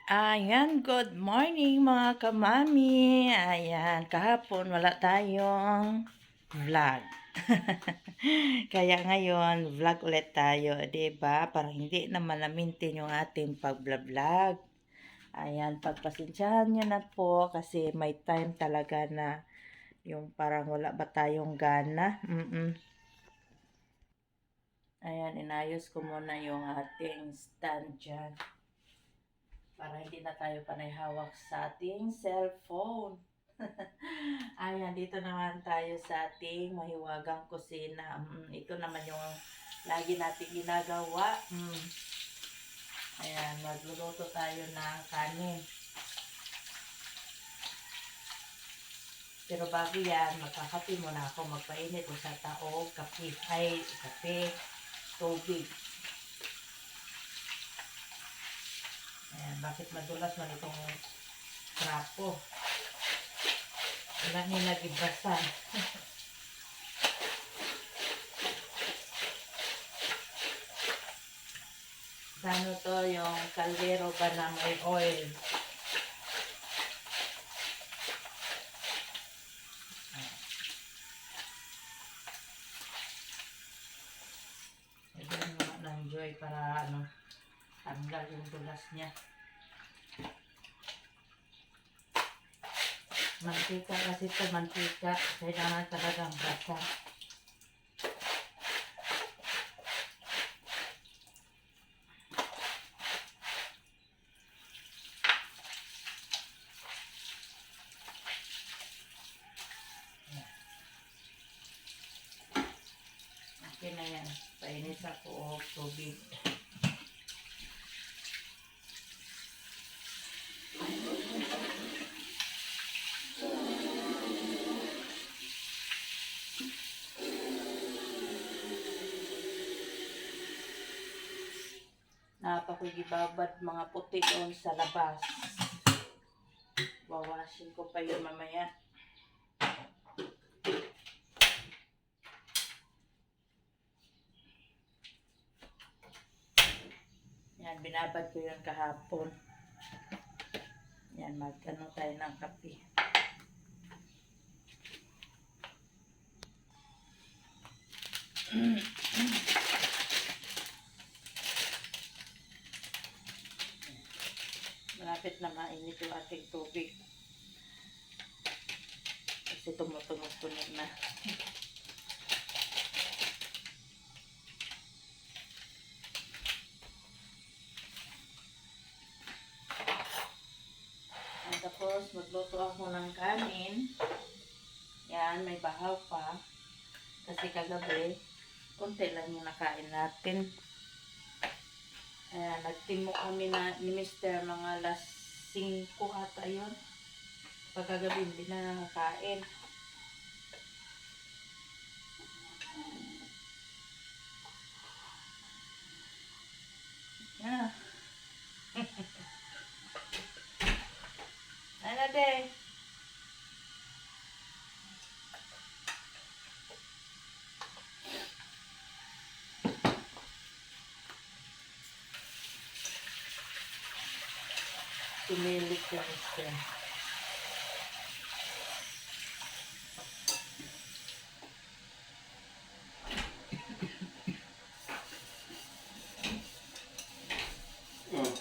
Ayan, good morning mga kamami. Ayan, kahapon wala tayong vlog. Kaya ngayon, vlog ulit tayo, 'di ba? Para hindi naman na-maintain yung ating pag-vlog. Ayan, pagpasensyahan niyo na po kasi may time talaga na yung parang wala ba tayong gana. Ayan, inayos ko muna yung ating stand dyan. Para hindi na tayo panay hawak sa ating cellphone. Ayan, dito naman tayo sa ating mahiwagang kusina. Ito naman yung lagi natin ginagawa. Ayan, magluluto tayo ng kanin. Pero bago yan, magkakape muna ako. Magpainit o sa tao, kape, tubig. Ayan, bakit madulas man itong trapo? Wala nila gibrasan. Ano to, yung kaldero ba na may oil? Ito yung mga ng Joy para tanggal yung dulas niya. Mantika kasi ito, mantika. Kailangan talagang brasa. Okay na yan. Painis ako o tubig. Napakigibabad mga puti doon sa labas. Wawashin ko pa yun mamaya. Yan, binabad ko yun kahapon. Yan, magkano tayo ng kape. Malapit na mainit yung ating tubig. Kasi tumutunog-tunog na. At tapos, magluto ako ng kanin. Yan, may bahaw pa. Kasi kagabi, konti lang yung nakain natin. Ayan, nagtimo kami ni Mr. mga alas 5 ata yun. Pagkagabi, hindi na nakakain. Yeah. Ano din? Tumilik ka, Mr. Oh,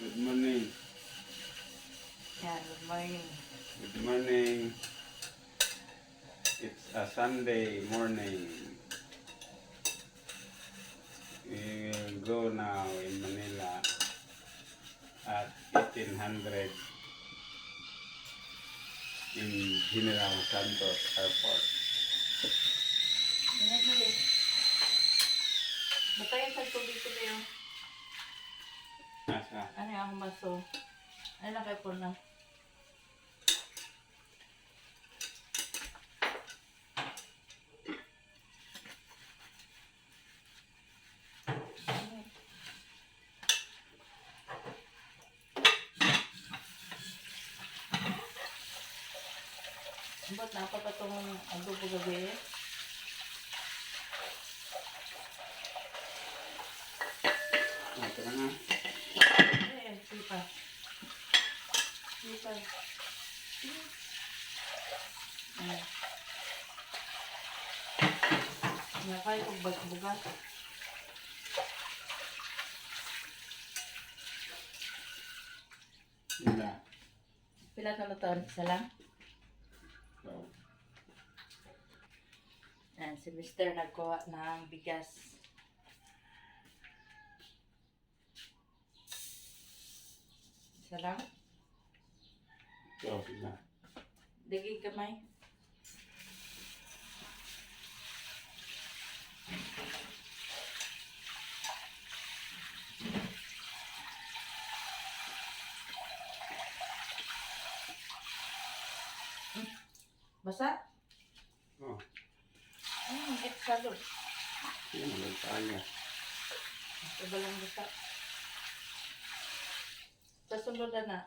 good morning. Yan, good morning. Good morning. It's a Sunday morning. We will go now in Manila at 1800 in General Santos Airport. Ingat mo din. Batayin sa tubig ko kayo. Asa? Ano yung akong baso? Ano lang kayo po na? Ba't napa pa itong adobo gabi? Ito na nga. Eh, Sipay. Ayan. Nakay kong bugat. Yun na. Pila na taon? Isa lang? So, Ayan, si Mr. nagkuha ng bigas. Isa lang? so, yun na. Dagig kamay. Basa? Oh, Higit salod. yun ang tayo. Iba lang basa. Sa sunod na.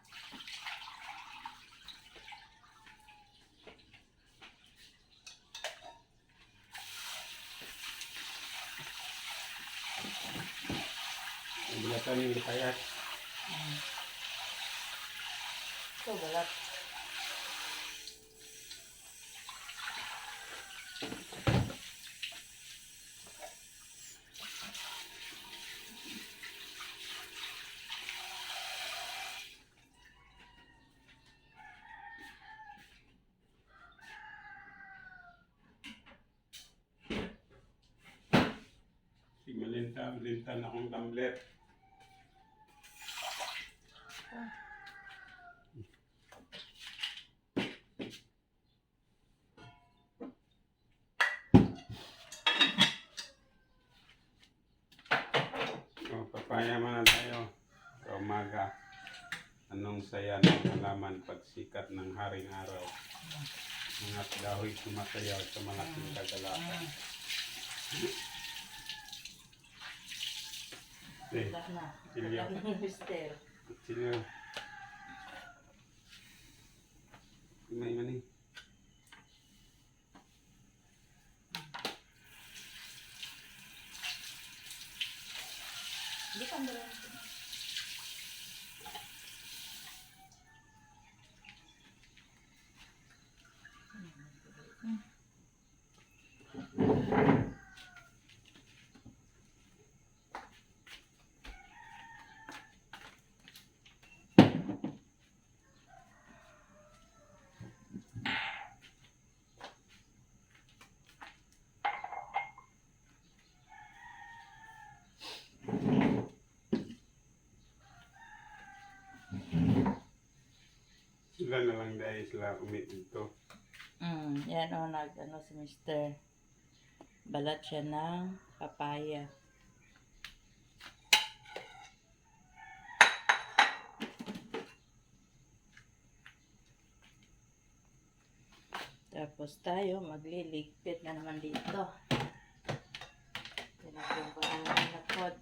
Ang bulatan yung kayat. Ito, balat. Si Malinta na akong tumbler. So, papaya muna tayo sa umaga. Anong saya ng halaman pagsikat ng haring araw? Mga dahoy sumasayaw sa malaking kagalakan. Eh, Wala na. Silyo. Wala na, Mr. sino? May mani. Hindi ka mo rin. Sila na lang dahil sila umit dito. Yan o, ano si Mr. Balat siya ng papaya. Tapos tayo magliligpit na naman dito. Tinagong ko ang lakod.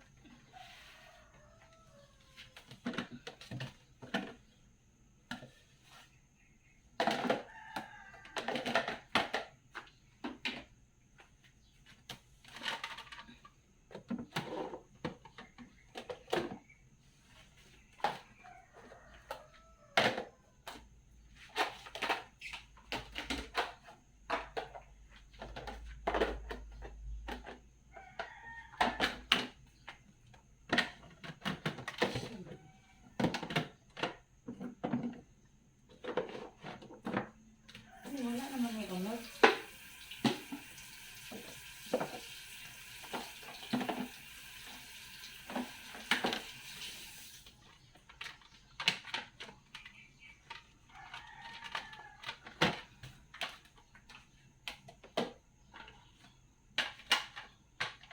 Wala naman may unod.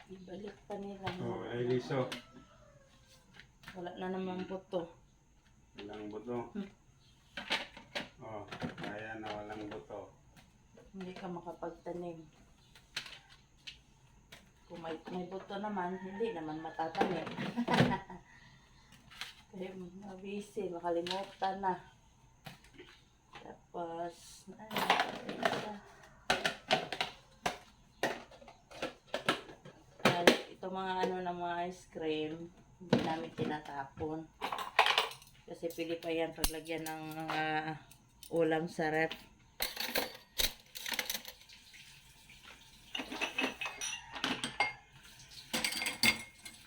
Ibalik pa nila. Oh, ay liso. Wala na naman buto. Walang buto. Oh, kaya na walang buto. Hindi ka makapagtanim. Kung may buto naman, hindi naman matatanim. Kaya mabisi, makalimutan na. Tapos, ito mga ano ng mga ice cream, hindi namin tinatapon. Kasi pwede pa yan paglagyan ng mga ulam sa ref.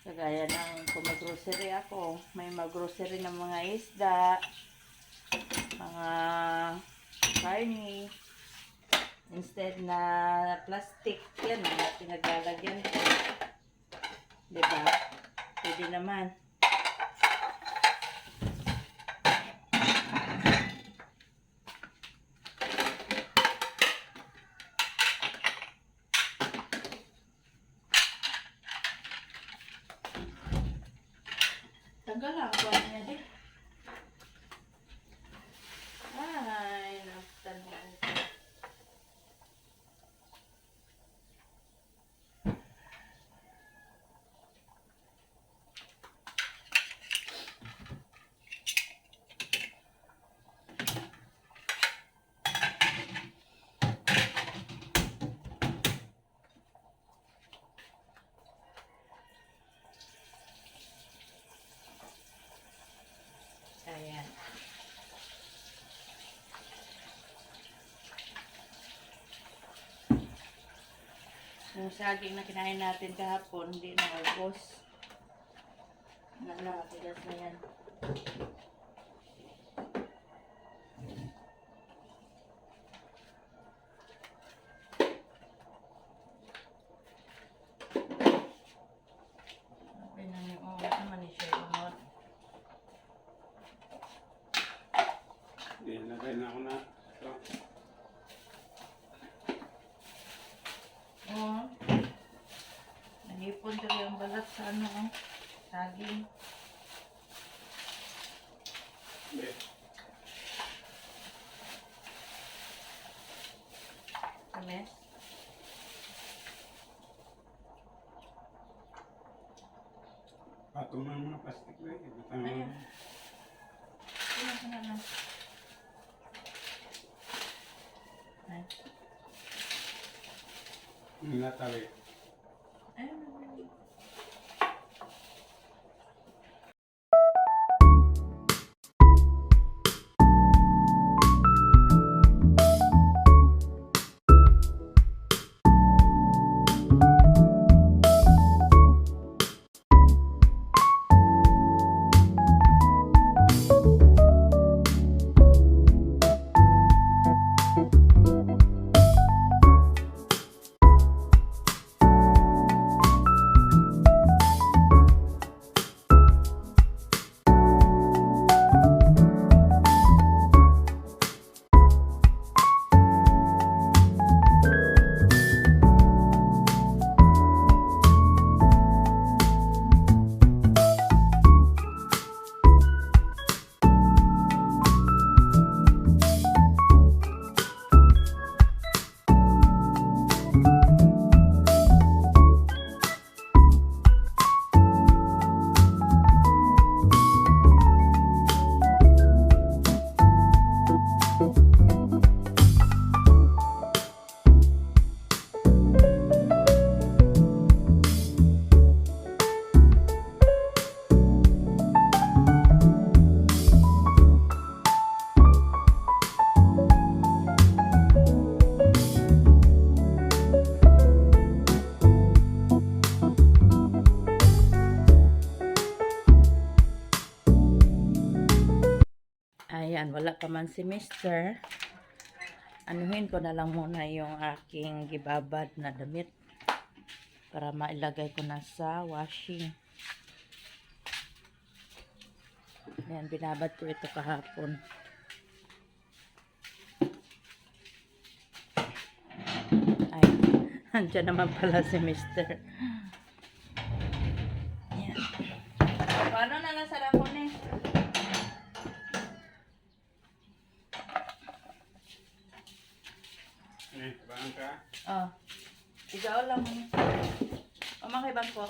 Kagaya ng kung mag-grocery ako, may mag-grocery ng mga isda, mga karni, instead na plastic, yan ang pinaglalagyan ko. Diba? Pwede naman. Tanggal lang ako niya din. Ay, napatanggal ko. Ayan. Yung saging na kinain natin kahapon, hindi na ubos. Nakatigas na yan. Okay na yung naman siya umot. Ilagay na ako na. Ito. Oo. Nahipon tuloy ang balat sa saging. Hindi. Kames. Patong ng mga plastic na yun. Butang Ayan. Sino na. Ay. Nilatali. Ayun. Ayan, wala pa man si Mr. Anuhin ko na lang muna yung aking gibabad na damit para mailagay ko na sa washing. Ayan, binabad ko ito kahapon. Ay, andyan naman pala si Mr. Ayan. Paano na lang sa lakon eh? Bangka. Oh. Ikaw lang. Umakay bangko.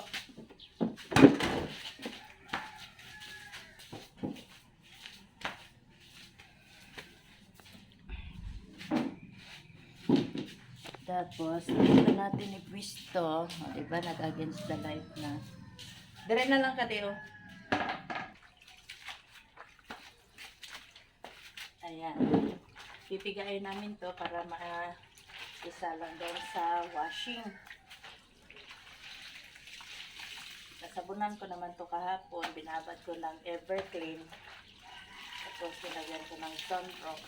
Tapos, dito natin ipwisto. O, diba? Nag-against the light na. Dire na lang ka, Deo. Ayan. Pipigayin namin to para isa lang doon sa washing. Nasabunan ko naman to kahapon. Binabad ko ng Everclean. Tapos nilagyan ko ng Sunrox.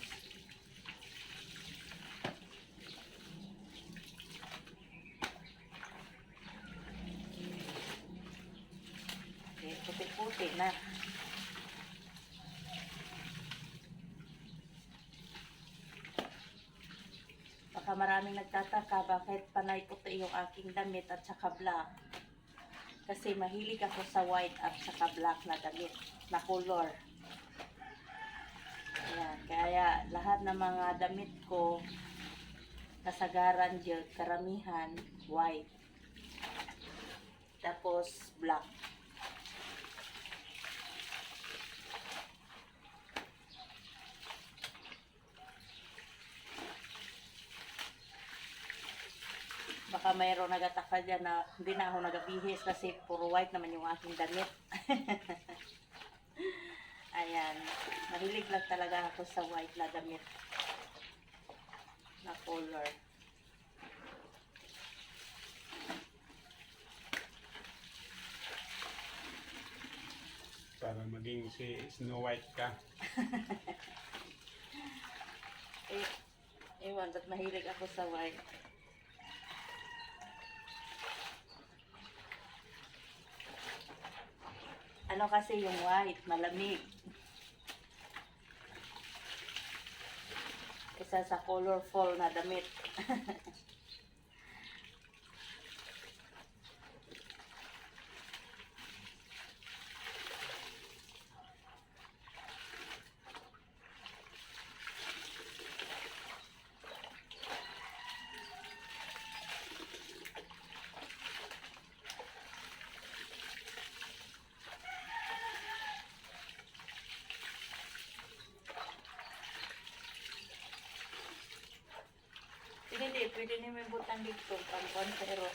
Okay, puti-puti na. Baka maraming nagtataka bakit panay puti yung aking damit at saka black. Kasi mahilig ako sa white at saka black na damit, na color. Ayan, kaya lahat ng mga damit ko, kasagaran dyan, karamihan, white. Tapos black. Baka mayroong nagataka dyan na hindi na ako nagabihis kasi puro white naman yung aking damit. Ayan. Mahilig lang talaga ako sa white na damit. Na color. Para maging si Snow White ka. Ewan, ba't mahilig ako sa white? Ano kasi yung white, malamig. Isa sa colorful na damit. Hindi, pwede naman butang dito, pang pero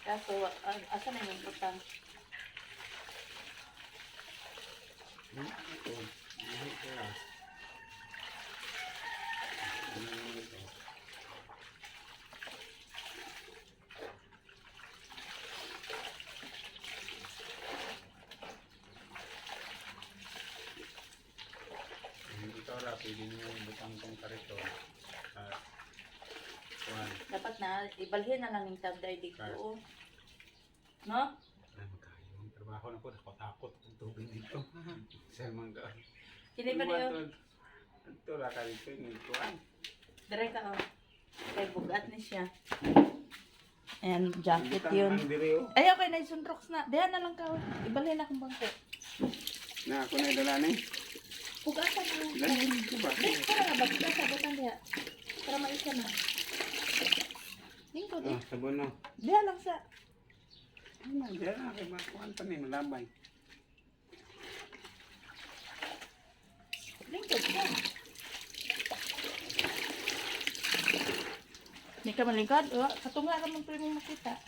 kaso, asan na yung butang? Ito. Ito lang. Ito. Ito lang, pwede nyo butang kong karito. Dapat na, ibalhin na lang yung tabday dito. No? Ay, magkayo. Ang trabaho na po, takot kung tubig dito. Sa mga Kini ba niyo? Ito lang ka dito, yung ituan. Dire ka, oh. Kay bugat ni siya. Ayan, jacket yun. Ay, okay na, sunrox na. Diyan na lang ka, oh. Ibalhin na akong bangko. Na, ako na dala ni. Pugatan na lang. Lahin ko ba? Para na, bagay ka, sabutan diya. Para maisa na. Lingkod, eh. Sabon na. Diyan lang sa... Ano, diyan na. Kaya makuhan pa na, malabay. Lingkod ka. Hindi ka malingkod. Oh, katunga naman pa yung makita.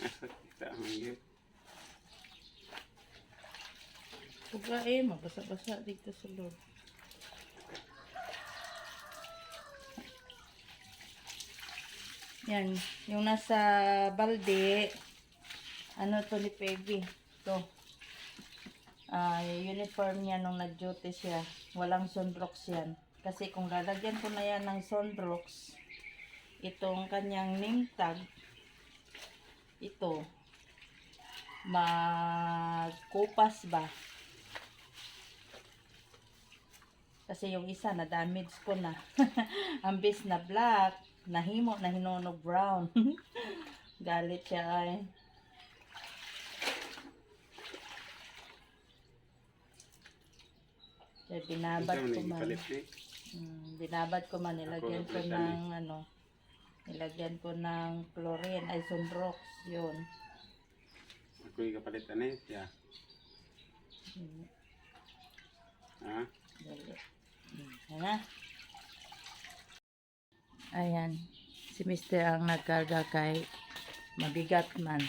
Kita ang higit. Puga eh, mabasa-basa dito sa loob. Yan, yung nasa balde, ano to ni Peggy, to. Uniform niya nung nag-duty siya, walang sunrox yan. Kasi kung lalagyan ko na yan ng sunrox, itong kanyang name tag, ito, magkupas ba? Kasi yung isa na damage ko na. Ang base na black, nahimo na hinunog brown. Galit siya ay. Kaya binabad ko man. Binabad ko man, nilagyan ko ng ano, nilagyan ko ng chlorine, ay sunrox, yun. Ako yung kapalitan eh, siya. Ha? Dali. Ayan na. Ayan. Si Mister ang nagkarga kay mabigat man.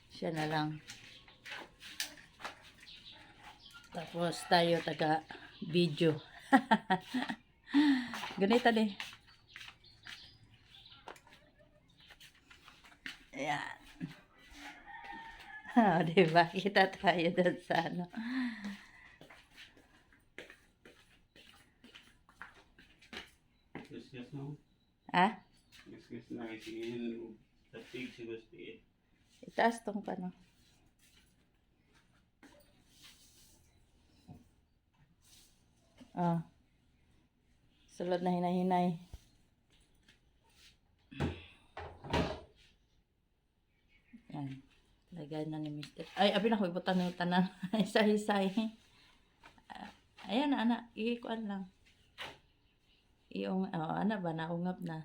Siya na lang. Tapos tayo taga video. Ganito din. Ayan. Diba? Kita tayo doon sa ano. Yes, no? Ha? Yes, na itingin. Tatig si Gusti. Itaas tong pano. Ah. Sulod na hinay-hinay. Yan. Lagay na ni Mr. Ay, abi na ko ibutan ng tanan. Isa-isay. Ayan na, anak. Ikuan lang. Iyong, anak ba? Naungap na.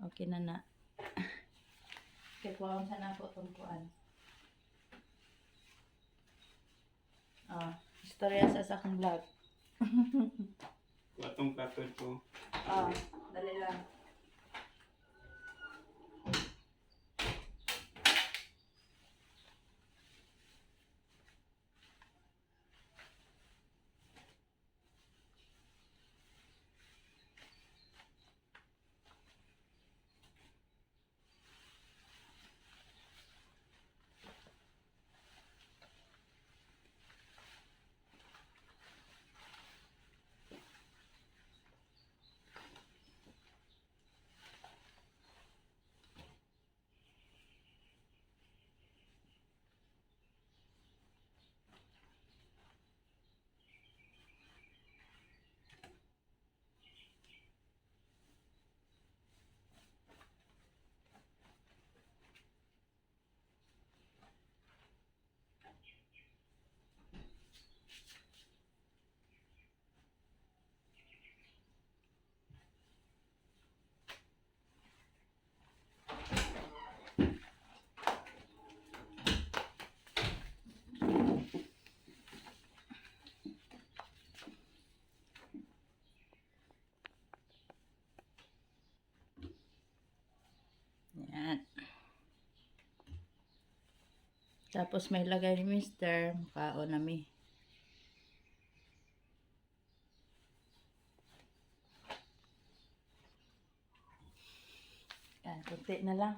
Okay na na. Kaya kuwang sana po itong kuan. Istorya sa akong vlog. Watong katod ko. Dali lang. Yan. Tapos may lagay ni Mister. Mukhaon nami. Yan, kunti na lang.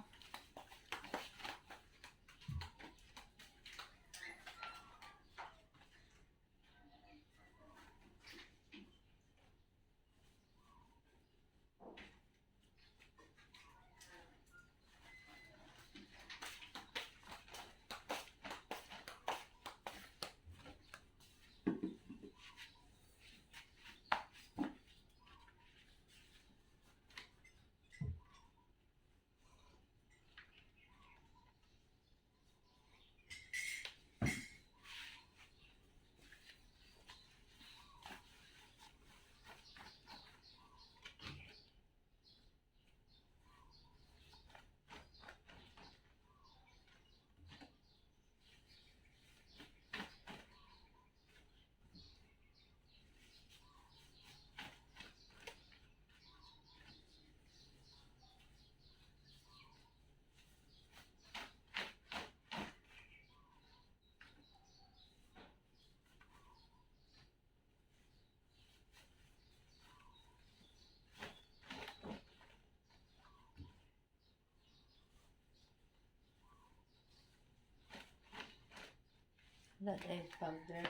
That egg powder.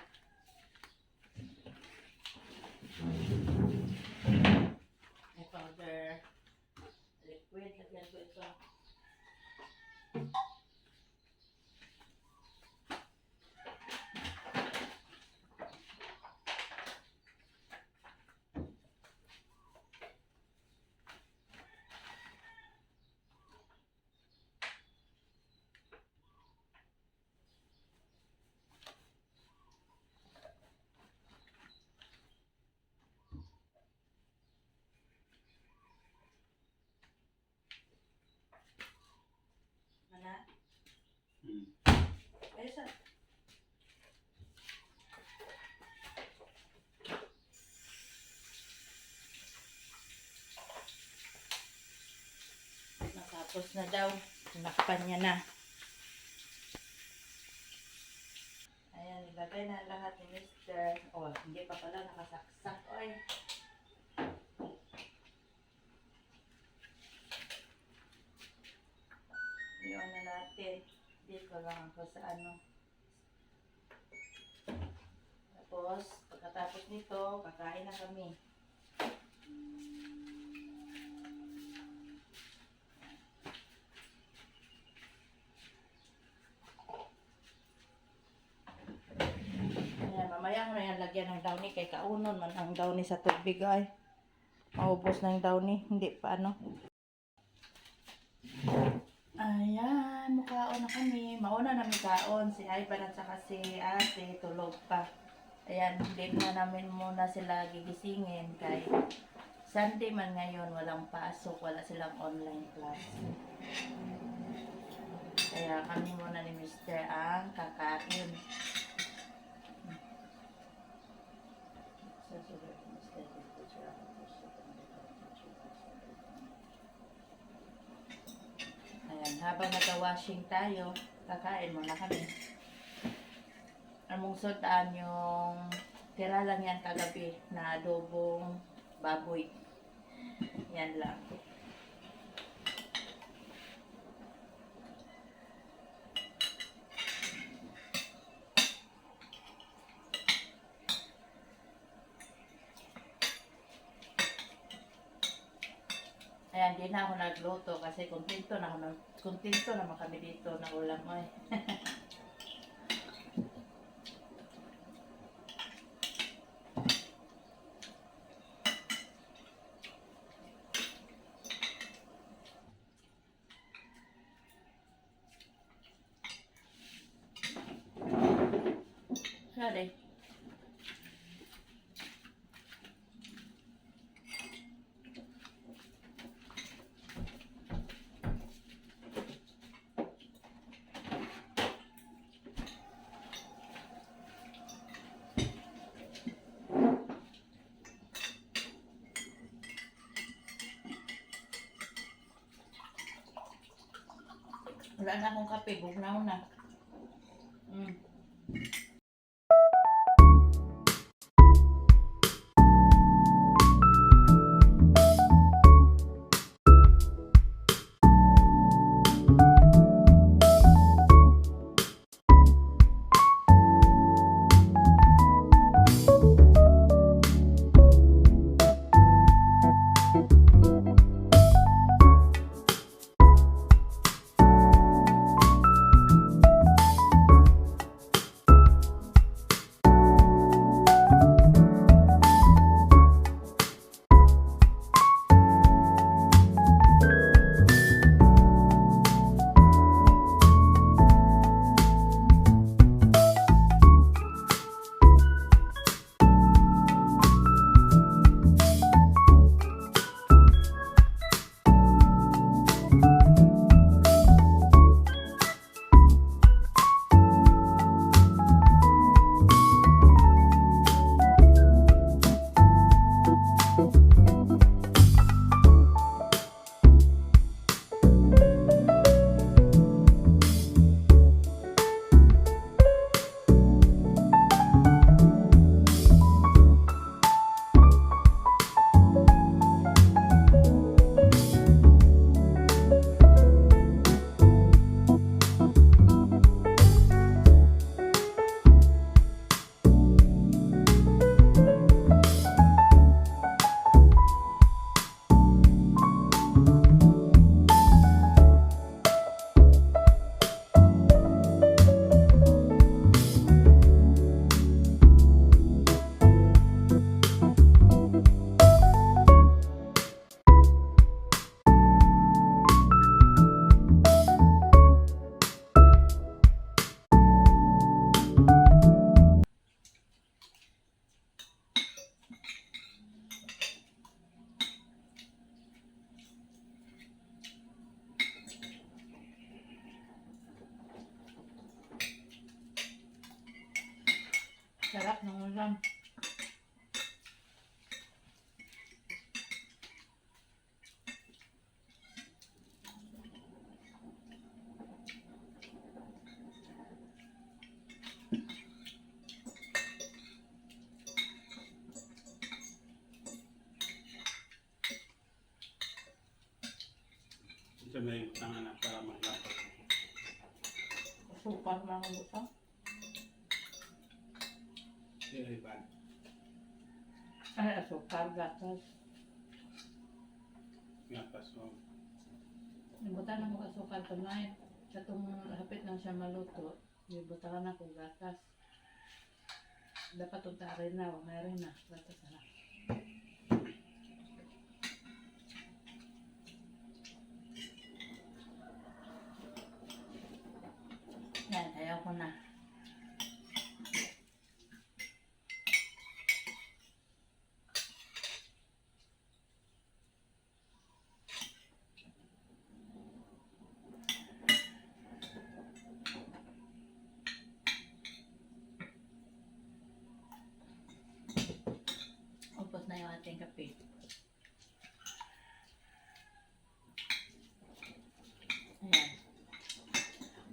Egg powder. Liquid. Lagyan ko ito. Mana? Ayos ah. Tapos na daw. Nakpan niya na. Ayan, ilagay na lahat ni Mr. Oh, hindi pa pala nakasaksak. Oy. Iyon na natin. Dito lang ako sa ano. Tapos, pagkatapos nito, kakain na kami. Ayan, mamaya ko na yan lagyan ng downy kay kaunon man ang downy sa tubig ay. Maubos na yung downy, hindi pa ano. Ayan, mukhaon na kami. Mauna namin kaon. Si Ivan at saka si ate tulog pa. Ayan, hindi na namin muna sila gigisingin kay Sunday man ngayon, walang pasok, wala silang online class. Kaya kami muna ni Mr. ang kakain. Ayan, habang nag-washing tayo, kakain muna kami. Among sudan yung tira lang yan kagabi na adobong baboy. Yan lang. Ayan, di na ako nagluto kasi kontento naman kami dito na ulam ay. Sorry. Wala na akong kape, bugnaw na. Sarap ng ulam. may tangan na para maglapot. Super mga butang. Iban. Ay, asukar, gatas. Gatas o. Ibutan ako asukar kamay. Sa itong hapit lang siya maluto, ibutan ako gatas. Dapat itong tarin na, wag na rin na. Gatas na. Yan, ayaw ko na. Upos na yung ating kape. Ayan.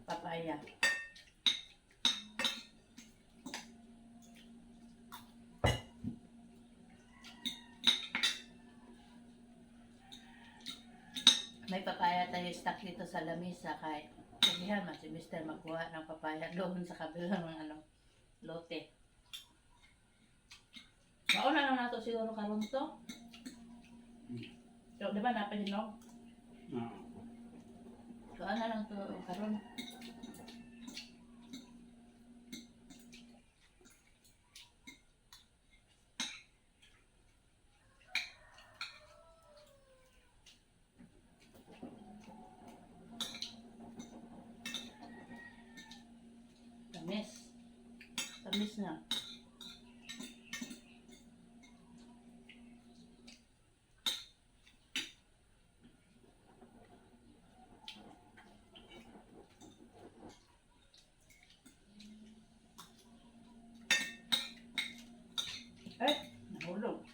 Papaya. May papaya tayo stock dito sa lamisa kahit sabihan man si Mr. magkuha ng papaya doon sa kabilang ng lote. Mauna lang nato siguro karon to. So, di ba napahinog? Oo. So, ano lang to karon? Tamis. Tamis na. Eh, nahulog.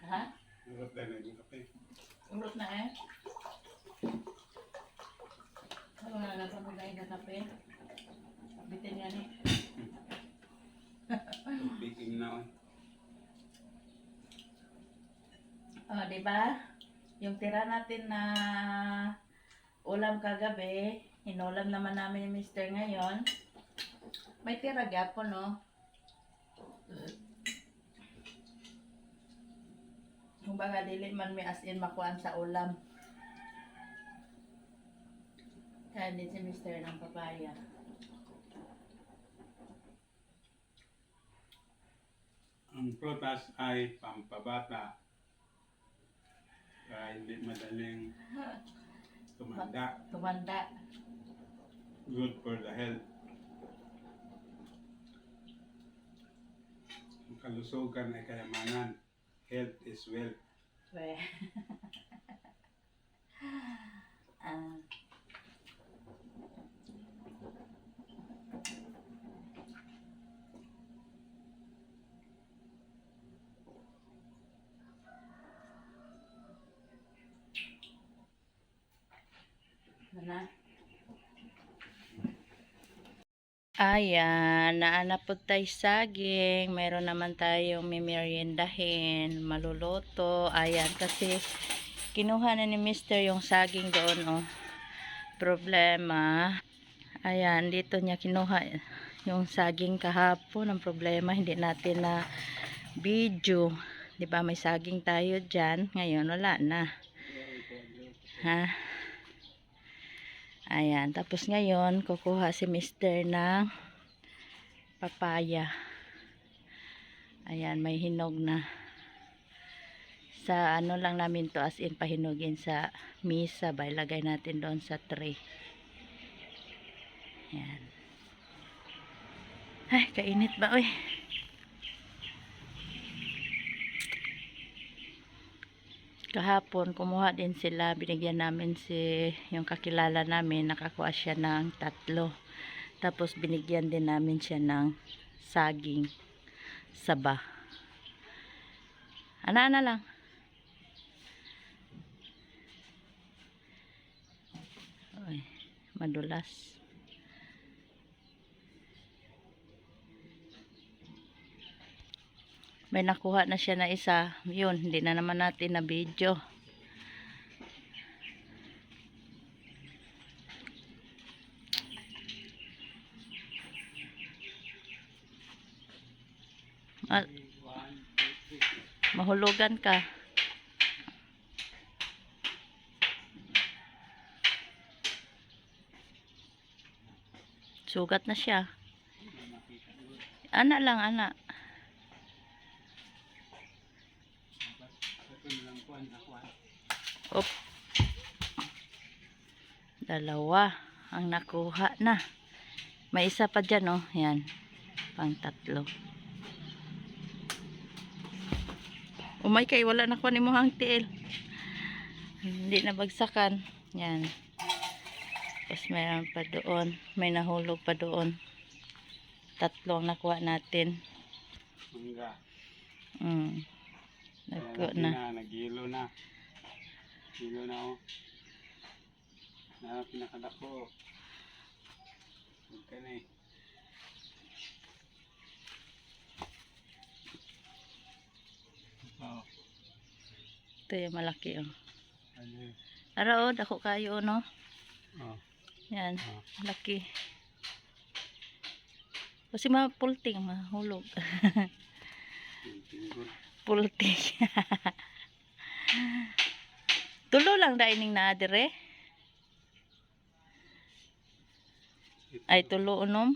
Ha? Narot tayo na yung kape. Urot na eh. Ano na lang kami dahil na kape. Bitin nga ni. Bikim na oy. Oh, di ba? Yung tira natin na ulam kagabi, inulam naman namin ni Mr. ngayon. May tira gapon, no? Kung baga dili man may as in makuan sa ulam. Kaya din si Mr. ng papaya. Ang prutas ay pampabata. Kaya hindi madaling tumanda. Tumanda. Good for the health. Ang kalusugan ay kayamanan. Health is wealth. We. Ah. Mana? Ayan, naanap po tayo saging. Mayroon naman tayong mimeriendahin, maluluto. Ayan, kasi kinuha na ni Mr. yung saging doon, oh. Problema. Ayan, dito niya kinuha yung saging kahapon. Ang problema, hindi natin na video. Diba, may saging tayo dyan. Ngayon, wala na. Ha? Ayan, tapos ngayon, kukuha si Mr. ng papaya. Ayan, may hinog na. Sa ano lang namin to, as in pahinugin sa misa ba, ilagay natin doon sa tray. Ayan. Ay, kainit ba, oy? Kahapon, kumuha din sila. Binigyan namin yung kakilala namin. Nakakuha siya ng 3. Tapos binigyan din namin siya ng saging saba. Ana-ana lang. Ay, madulas. May nakuha na siya na isa. Yun, hindi na naman natin na video. Mahulugan ka. Sugat na siya. Ana lang, ana. Op. Dalawa ang nakuha na. May isa pa dyan, oh. Yan. Pang tatlo. Umay kay, wala na ko ni mo hang tiil. Hindi na bagsakan. Yan. Tapos mayroon pa doon. May nahulog pa doon. Tatlo ang nakuha natin. Mangga. Nagko na. Nagilo na. Gilo na, oh. Na pinakadako. Okay na eh. Oh. Ito yung malaki, oh. Ano eh? Ara, oh, dako kayo, no? Oh. Yan, Oh. laki. Kasi mapulting, mahulog. Good. Pulting. Tulo lang daining na dire. Ay, tulo unom.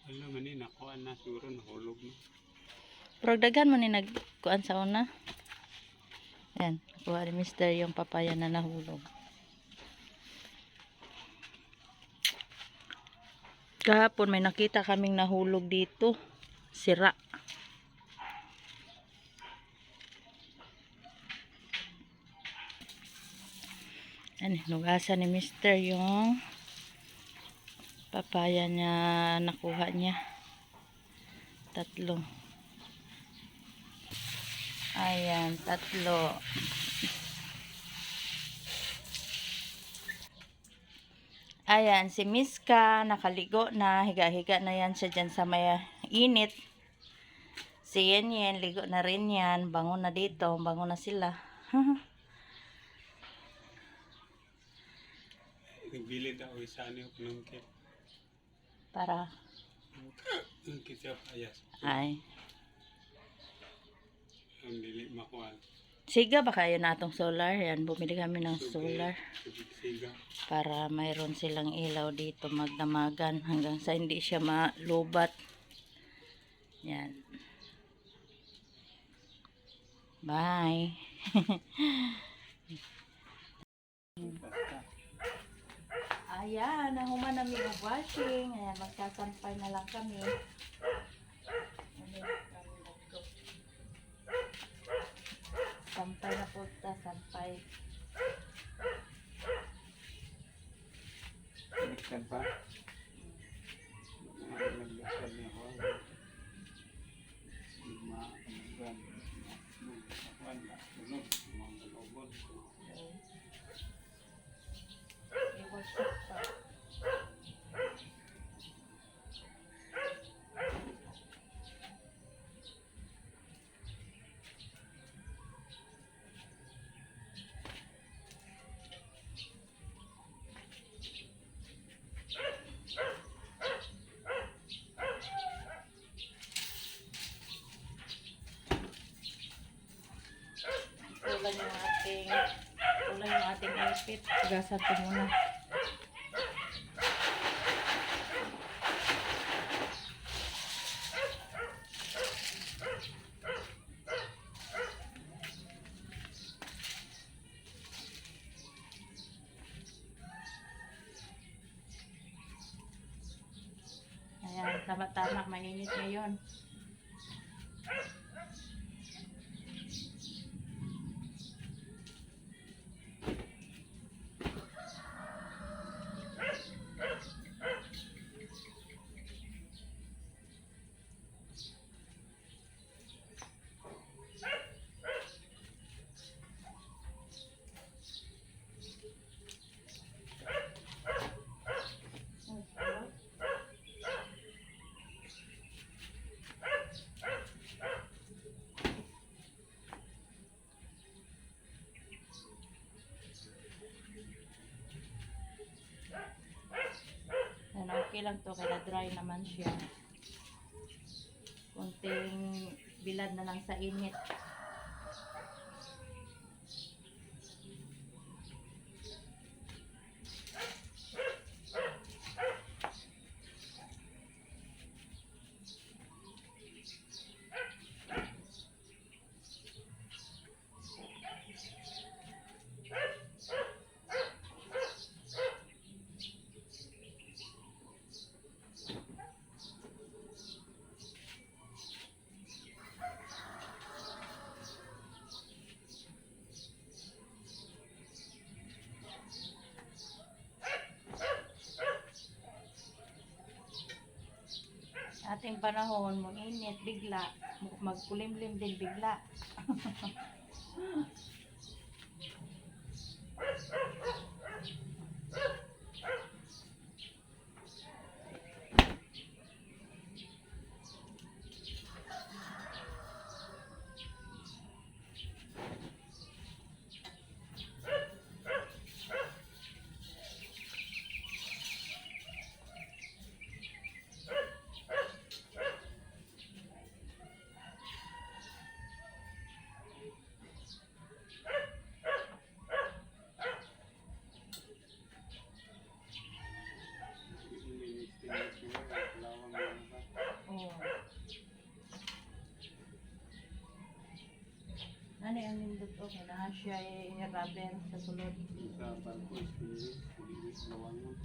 Alam mo ni, nakuha na siguro, nahulog na. Pero daghan mo ni nagkuan sa una. Yan, kuha ni Mister yung papaya na nahulog. Kahapon may nakita kaming nahulog dito. Sira. Yan, nugasan ni Mister yung papaya niya nakuha niya. Tatlo. Ayan, tatlo. Ayan, si Miska, nakaligo na, higa-higa na yan siya dyan sa may init. Si Yen, ligo na rin yan, bango na dito, bango na sila. Nagbili daw isa niyo ng kit. Para, Ng kit siya payas. ay. Ang dili makuha. Siga ba kayo na itong solar? Yan, bumili kami ng solar. Siga. Para mayroon silang ilaw dito magdamagan hanggang sa hindi siya malubat. Yan. Bye. Ayan, nahuman namin ang washing. Ayan, magkasampay na lang kami. Sampay na po ta, sampay. Nagkan pa. Naglasan niya ako. Nagmakan. Nagmakan. Nagmakan. I-worship pa. Kulang yung ating ipit. Gasan ko muna. Ayan, tama-tama, mainit ngayon. lang to kaya dry naman siya. Konting bilad na lang sa init. Ating panahon, mo init bigla, magkulimlim din bigla. Oh. Ano yung nindot ko? Kailangan siya i-rubber sa sulod. Sa barko, istilis, lawangan.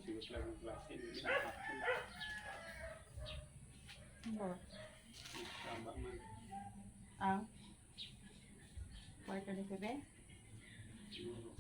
Sigot lang ang klase. Hindi na hapon. Ano? Tama man. Ang? kwarto ni Bebe? Siguro.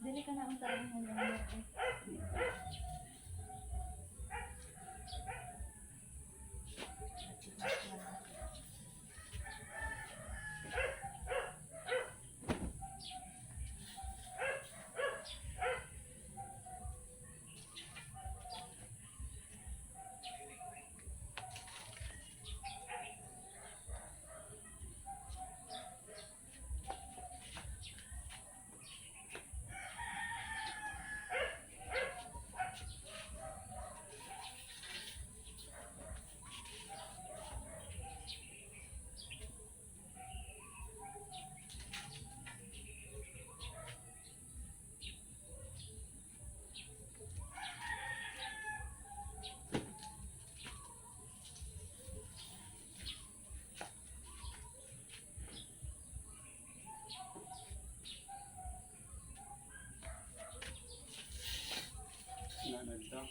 Dili ka na ang tarang ng Nanagda.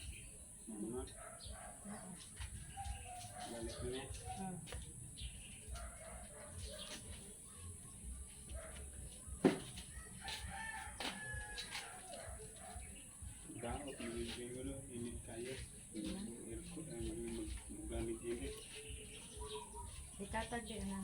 Mama. Balik na. Dapat magiging gulo, init tayo. Aircon, maggamit init. Ikatag din na.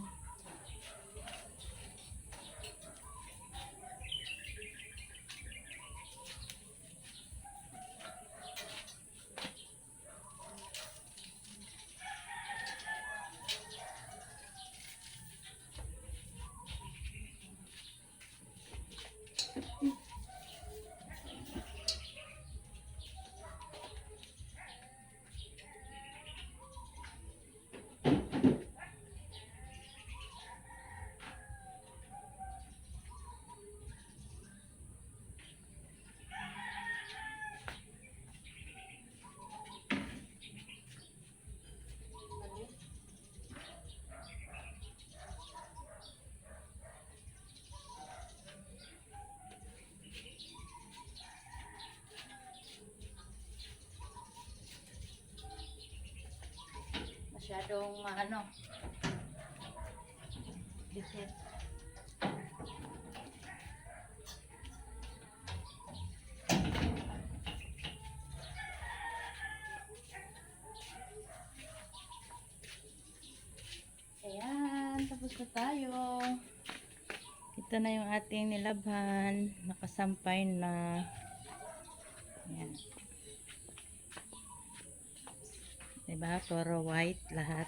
Masyadong ano, dikit. Ayan, tapos na tayo. Ito na yung ating nilabhan. Nakasampay na. Ayan. Diba? Puro white lahat.